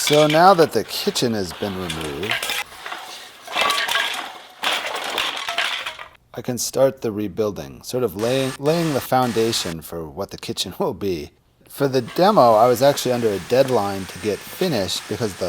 So now that the kitchen has been removed, I can start the rebuilding, sort of laying the foundation for what the kitchen will be. For the demo, I was actually under a deadline to get finished because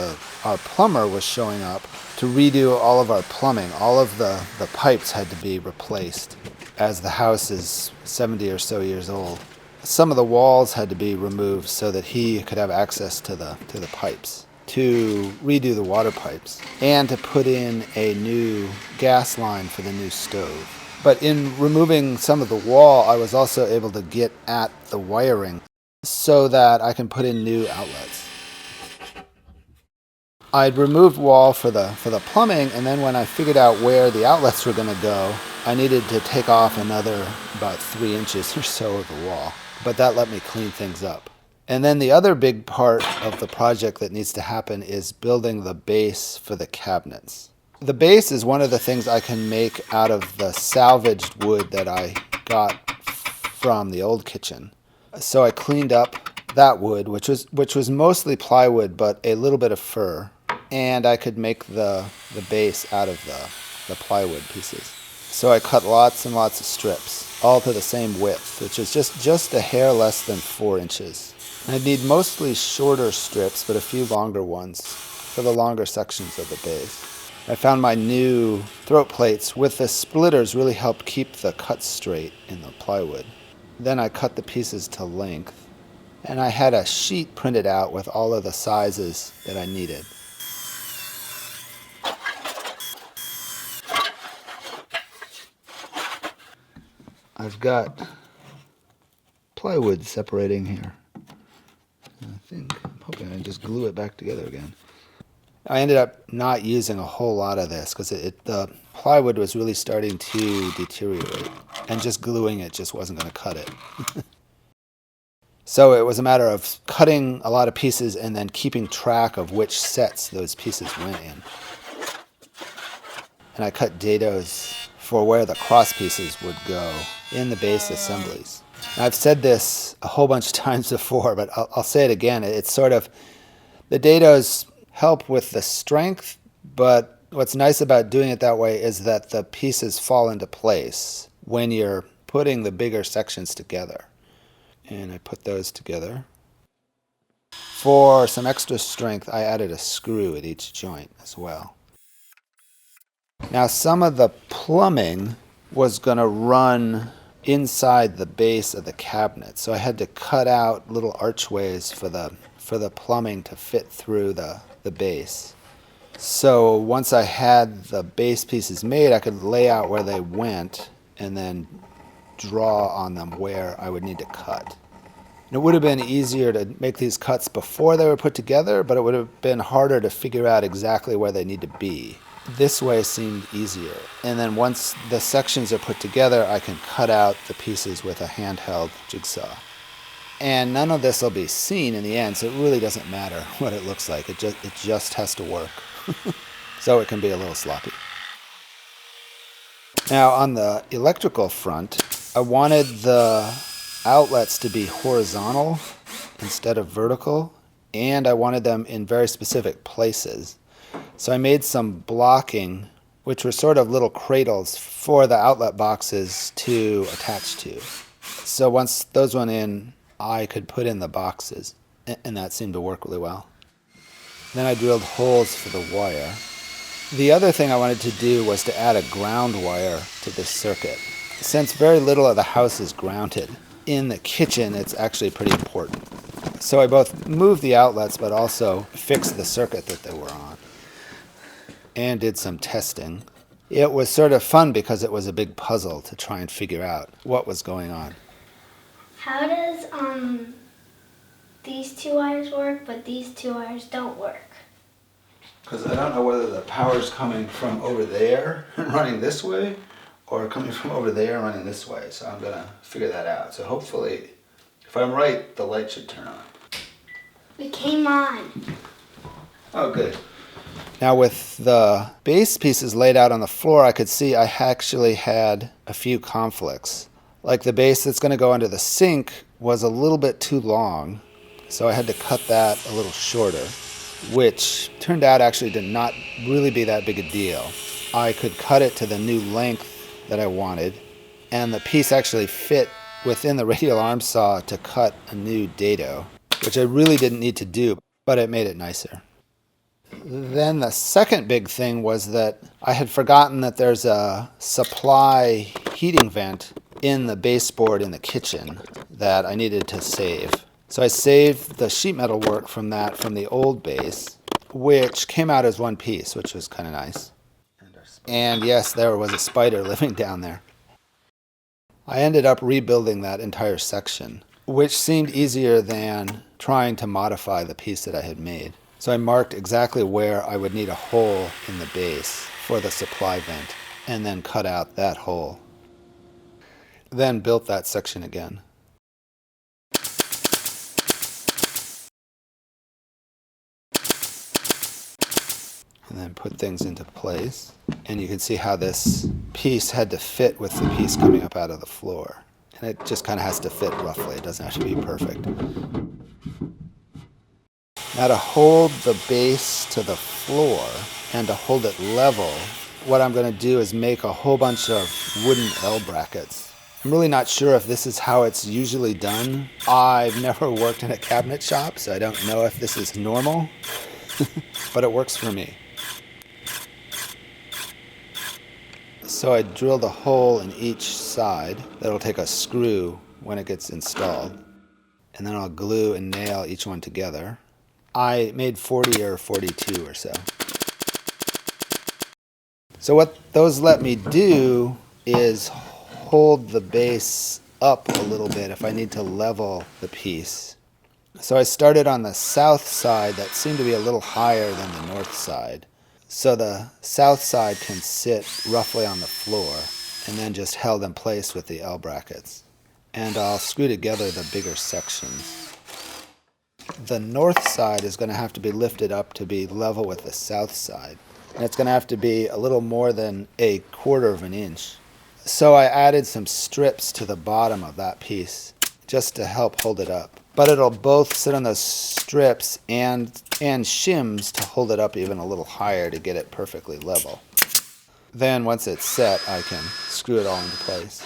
our plumber was showing up to redo all of our plumbing. All of the pipes had to be replaced as the house is 70 or so years old. Some of the walls had to be removed so that he could have access to the pipes, to redo the water pipes, and to put in a new gas line for the new stove. But in removing some of the wall, I was also able to get at the wiring so that I can put in new outlets. I'd removed wall for the plumbing, and then when I figured out where the outlets were going to go, I needed to take off another about 3 inches or so of the wall. But that let me clean things up. And then the other big part of the project that needs to happen is building the base for the cabinets. The base is one of the things I can make out of the salvaged wood that I got from the old kitchen. So I cleaned up that wood, which was mostly plywood, but a little bit of fir. And I could make the base out of the plywood pieces. So I cut lots and lots of strips, all to the same width, which is just a hair less than 4 inches. And I'd need mostly shorter strips, but a few longer ones for the longer sections of the base. I found my new throat plates with the splitters really help keep the cuts straight in the plywood. Then I cut the pieces to length, and I had a sheet printed out with all of the sizes that I needed. I've got plywood separating here. I'm hoping I can just glue it back together again. I ended up not using a whole lot of this because the plywood was really starting to deteriorate, and just gluing it just wasn't going to cut it. So it was a matter of cutting a lot of pieces and then keeping track of which sets those pieces went in. And I cut dados for where the cross pieces would go in the base assemblies. And I've said this a whole bunch of times before, but I'll say it again. It's sort of, the dados help with the strength, but what's nice about doing it that way is that the pieces fall into place when you're putting the bigger sections together. And I put those together. For some extra strength, I added a screw at each joint as well. Now, some of the plumbing was going to run inside the base of the cabinet, so I had to cut out little archways for the plumbing to fit through the base. So once I had the base pieces made, I could lay out where they went and then draw on them where I would need to cut. And it would have been easier to make these cuts before they were put together, but it would have been harder to figure out exactly where they need to be. This way seemed easier. And then once the sections are put together, I can cut out the pieces with a handheld jigsaw. And none of this will be seen in the end, so it really doesn't matter what it looks like. It just has to work. So it can be a little sloppy. Now on the electrical front, I wanted the outlets to be horizontal instead of vertical, and I wanted them in very specific places. So I made some blocking, which were sort of little cradles for the outlet boxes to attach to. So once those went in, I could put in the boxes, and that seemed to work really well. Then I drilled holes for the wire. The other thing I wanted to do was to add a ground wire to this circuit. Since very little of the house is grounded, in the kitchen it's actually pretty important. So I both moved the outlets but also fixed the circuit that they were on and did some testing. It was sort of fun because it was a big puzzle to try and figure out what was going on. How does these two wires work, but these two wires don't work? Because I don't know whether the power's coming from over there and running this way, or coming from over there and running this way. So I'm going to figure that out. So hopefully, if I'm right, the light should turn on. It came on. Oh, good. Now with the base pieces laid out on the floor, I could see I actually had a few conflicts. Like the base that's going to go under the sink was a little bit too long, so I had to cut that a little shorter. which turned out actually to not really be that big a deal. I could cut it to the new length that I wanted, and the piece actually fit within the radial arm saw to cut a new dado, which I really didn't need to do, but it made it nicer. Then the second big thing was that I had forgotten that there's a supply heating vent in the baseboard in the kitchen that I needed to save. So I saved the sheet metal work from that from the old base, which came out as one piece, which was kind of nice. And yes, there was a spider living down there. I ended up rebuilding that entire section, which seemed easier than trying to modify the piece that I had made. So I marked exactly where I would need a hole in the base for the supply vent, and then cut out that hole. Then built that section again. And then put things into place. And you can see how this piece had to fit with the piece coming up out of the floor. And it just kind of has to fit roughly. It doesn't have to be perfect. Now to hold the base to the floor and to hold it level, what I'm going to do is make a whole bunch of wooden L brackets. I'm really not sure if this is how it's usually done. I've never worked in a cabinet shop, so I don't know if this is normal, but it works for me. So I drilled a hole in each side that'll take a screw when it gets installed. And then I'll glue and nail each one together. I made 40 or 42 or so. So what those let me do is hold the base up a little bit if I need to level the piece. So I started on the south side that seemed to be a little higher than the north side. So the south side can sit roughly on the floor and then just held in place with the L brackets. And I'll screw together the bigger sections. The north side is going to have to be lifted up to be level with the south side. And it's going to have to be a little more than 1/4 of an inch. So I added some strips to the bottom of that piece just to help hold it up. But it'll both sit on those strips and shims to hold it up even a little higher to get it perfectly level. Then once it's set, I can screw it all into place.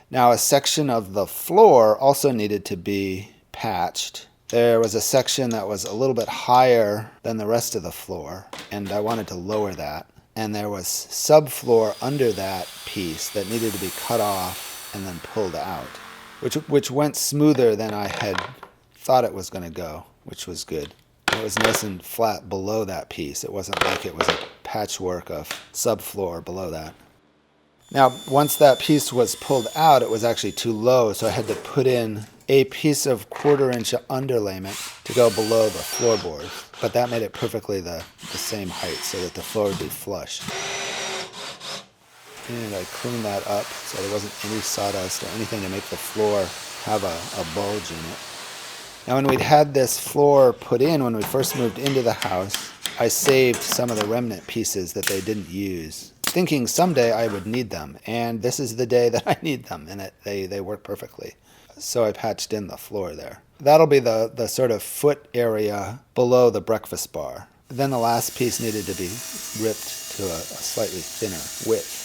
Now a section of the floor also needed to be patched. There was a section that was a little bit higher than the rest of the floor, and I wanted to lower that. And there was subfloor under that piece that needed to be cut off and then pulled out, which went smoother than I had thought it was going to go, which was good. It was nice and flat below that piece. It wasn't like it was a patchwork of subfloor below that. Now, once that piece was pulled out, it was actually too low, so I had to put in a piece of 1/4 inch underlayment to go below the floorboard. But that made it perfectly the same height so that the floor would be flush. And I cleaned that up so there wasn't any sawdust or anything to make the floor have a bulge in it. Now when we'd had this floor put in when we first moved into the house, I saved some of the remnant pieces that they didn't use, thinking someday I would need them, and this is the day that I need them, and they work perfectly. So I patched in the floor there. That'll be the sort of foot area below the breakfast bar. Then the last piece needed to be ripped to a slightly thinner width.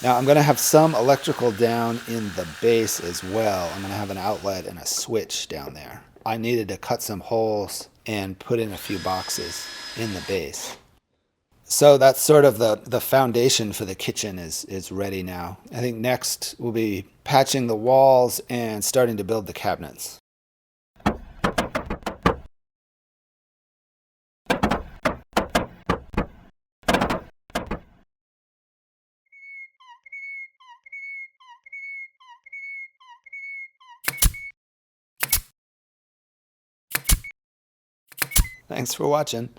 Now I'm going to have some electrical down in the base as well. I'm going to have an outlet and a switch down there. I needed to cut some holes and put in a few boxes in the base. So that's sort of the foundation for the kitchen is ready now. I think next we'll be patching the walls and starting to build the cabinets. Thanks for watching.